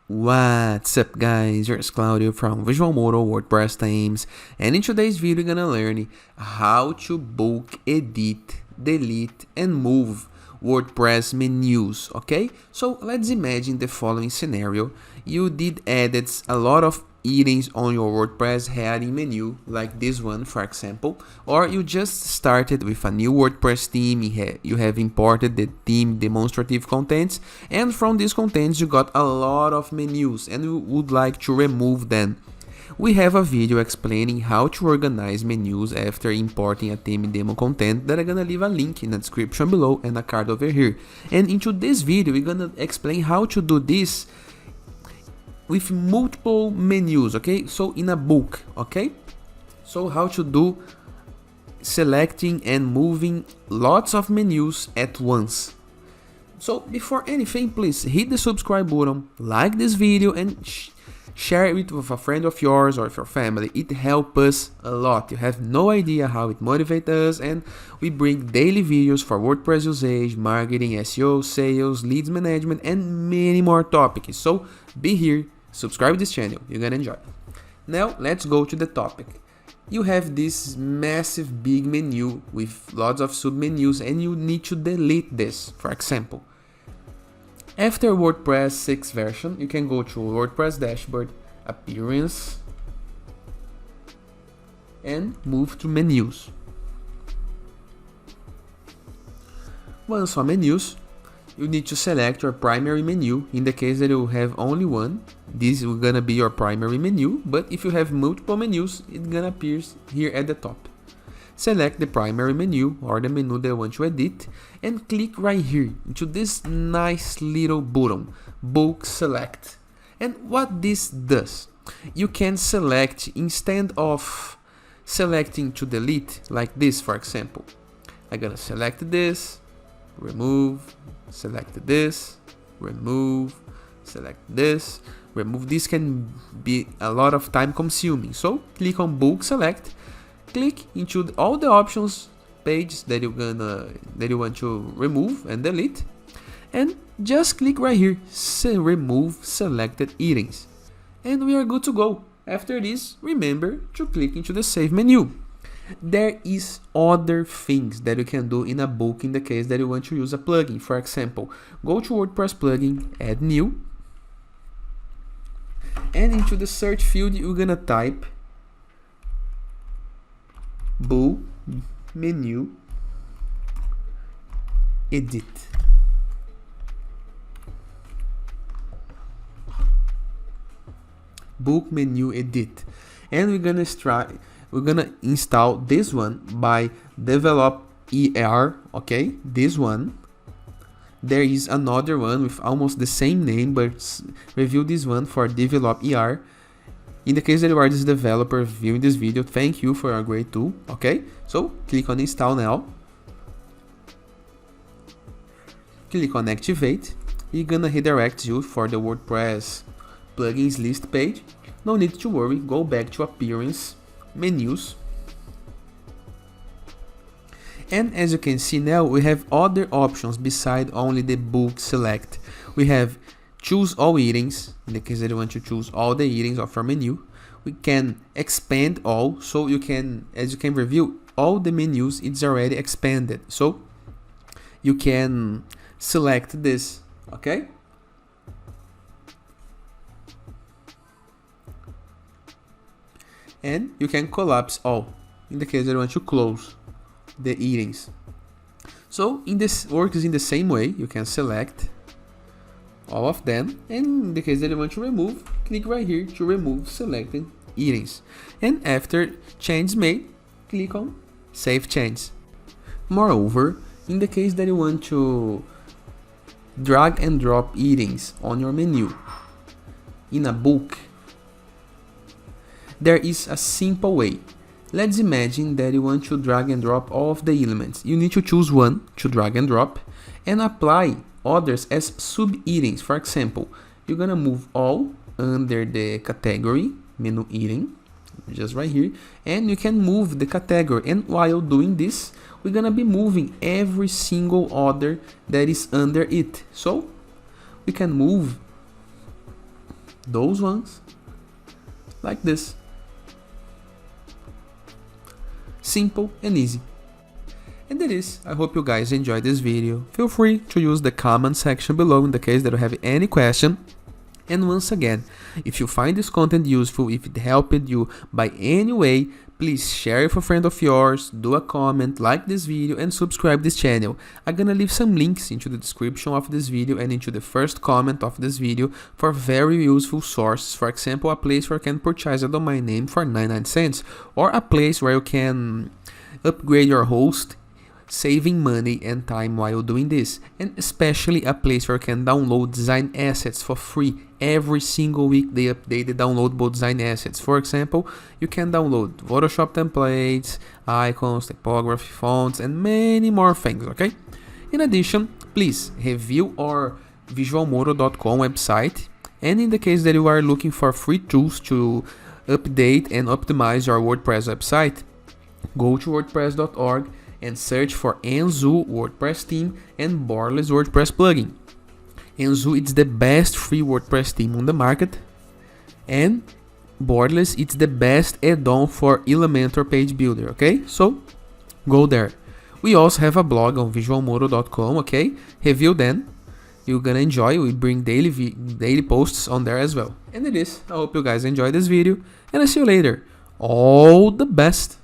What's up guys, here's Claudio from Visual Modo WordPress Themes, and in today's video we're gonna learn how to bulk edit, delete and move WordPress menus, okay? So let's imagine the following scenario. You did added a lot of headings on your WordPress heading menu, like this one for example, or you just started with a new WordPress theme, you have imported the theme demonstrative contents, and from these contents you got a lot of menus and you would like to remove them. We have a video explaining how to organize menus after importing a theme demo content that I'm gonna leave a link in the description below and a card over here. And into this video we're gonna explain how to do this with multiple menus, okay? So in a book, okay? So how to do selecting and moving lots of menus at once. So before anything, please hit the subscribe button, like this video and share it with a friend of yours or with your family. It helps us a lot. You have no idea how it motivates us, and we bring daily videos for WordPress usage, marketing, SEO, sales, leads management and many more topics. So be here, subscribe to this channel, you're gonna enjoy. Now let's go to the topic. You have this massive big menu with lots of submenus and you need to delete this. For example, after WordPress 6 version, you can go to WordPress dashboard, appearance and move to menus. Once on menus, you need to select your primary menu. In the case that you have only one, this is gonna be your primary menu, but if you have multiple menus, it's gonna appear here at the top. Select the primary menu or the menu that you want to edit and click right here into this nice little button, bulk select. And what this does, you can select instead of selecting to delete like this. For example, I'm gonna select this, remove, select this, remove, select this, remove. This can be a lot of time consuming, so click on bulk select, click into all the options page that you want to remove and delete, and just click right here, remove selected headings, and we are good to go. After this, remember to click into the save menu. There is other things that you can do in a bulk in the case that you want to use a plugin. For example, go to WordPress plugin, add new, and into the search field you're gonna type bulk menu edit. Bulk menu edit, and we're gonna install this one by develop ER, okay? This one. There is another one with almost the same name, but review this one for develop ER. In the case that you are this developer viewing this video, thank you for a great tool, okay? So click on install now. Click on activate. It's gonna redirect you for the WordPress plugins list page. No need to worry, go back to appearance, menus, and as you can see now we have other options beside only the bulk select. We have choose all headings, in the case that you want to choose all the headings of our menu. We can expand all, so you can, as you can review, all the menus it's already expanded, so you can select this, okay? And you can collapse all, in the case that you want to close the headings. So this works in the same way. You can select all of them, and in the case that you want to remove, click right here to remove selected headings. And after change made, click on save change. Moreover, in the case that you want to drag and drop headings on your menu in a bulk, there is a simple way. Let's imagine that you want to drag and drop all of the elements. You need to choose one to drag and drop and apply others as sub-headings. For example, you're gonna move all under the category menu heading, just right here, and you can move the category, and while doing this we're gonna be moving every single order that is under it. So we can move those ones like this. Simple and easy. And that is, I hope you guys enjoyed this video. Feel free to use the comment section below in the case that you have any question. And once again, if you find this content useful, if it helped you by any way, please share with a friend of yours, do a comment, like this video and subscribe this channel. I'm gonna leave some links into the description of this video and into the first comment of this video for very useful sources. For example, a place where you can purchase a domain name for 99 cents or a place where you can upgrade your host, saving money and time while doing this, and especially a place where you can download design assets for free. Every single week they update the downloadable design assets. For example, you can download Photoshop templates, icons, typography, fonts, and many more things, okay? In addition, please review our visualmodo.com website, and in the case that you are looking for free tools to update and optimize your WordPress website, go to wordpress.org and search for Enzu WordPress theme and Borderless WordPress plugin. Enzu is the best free WordPress theme on the market, and Borderless it's the best add-on for Elementor page builder, okay? So go there. We also have a blog on visualmodo.com, okay? Review then. You're gonna enjoy. We bring daily posts on there as well. And it is. I hope you guys enjoyed this video, and I'll see you later. All the best.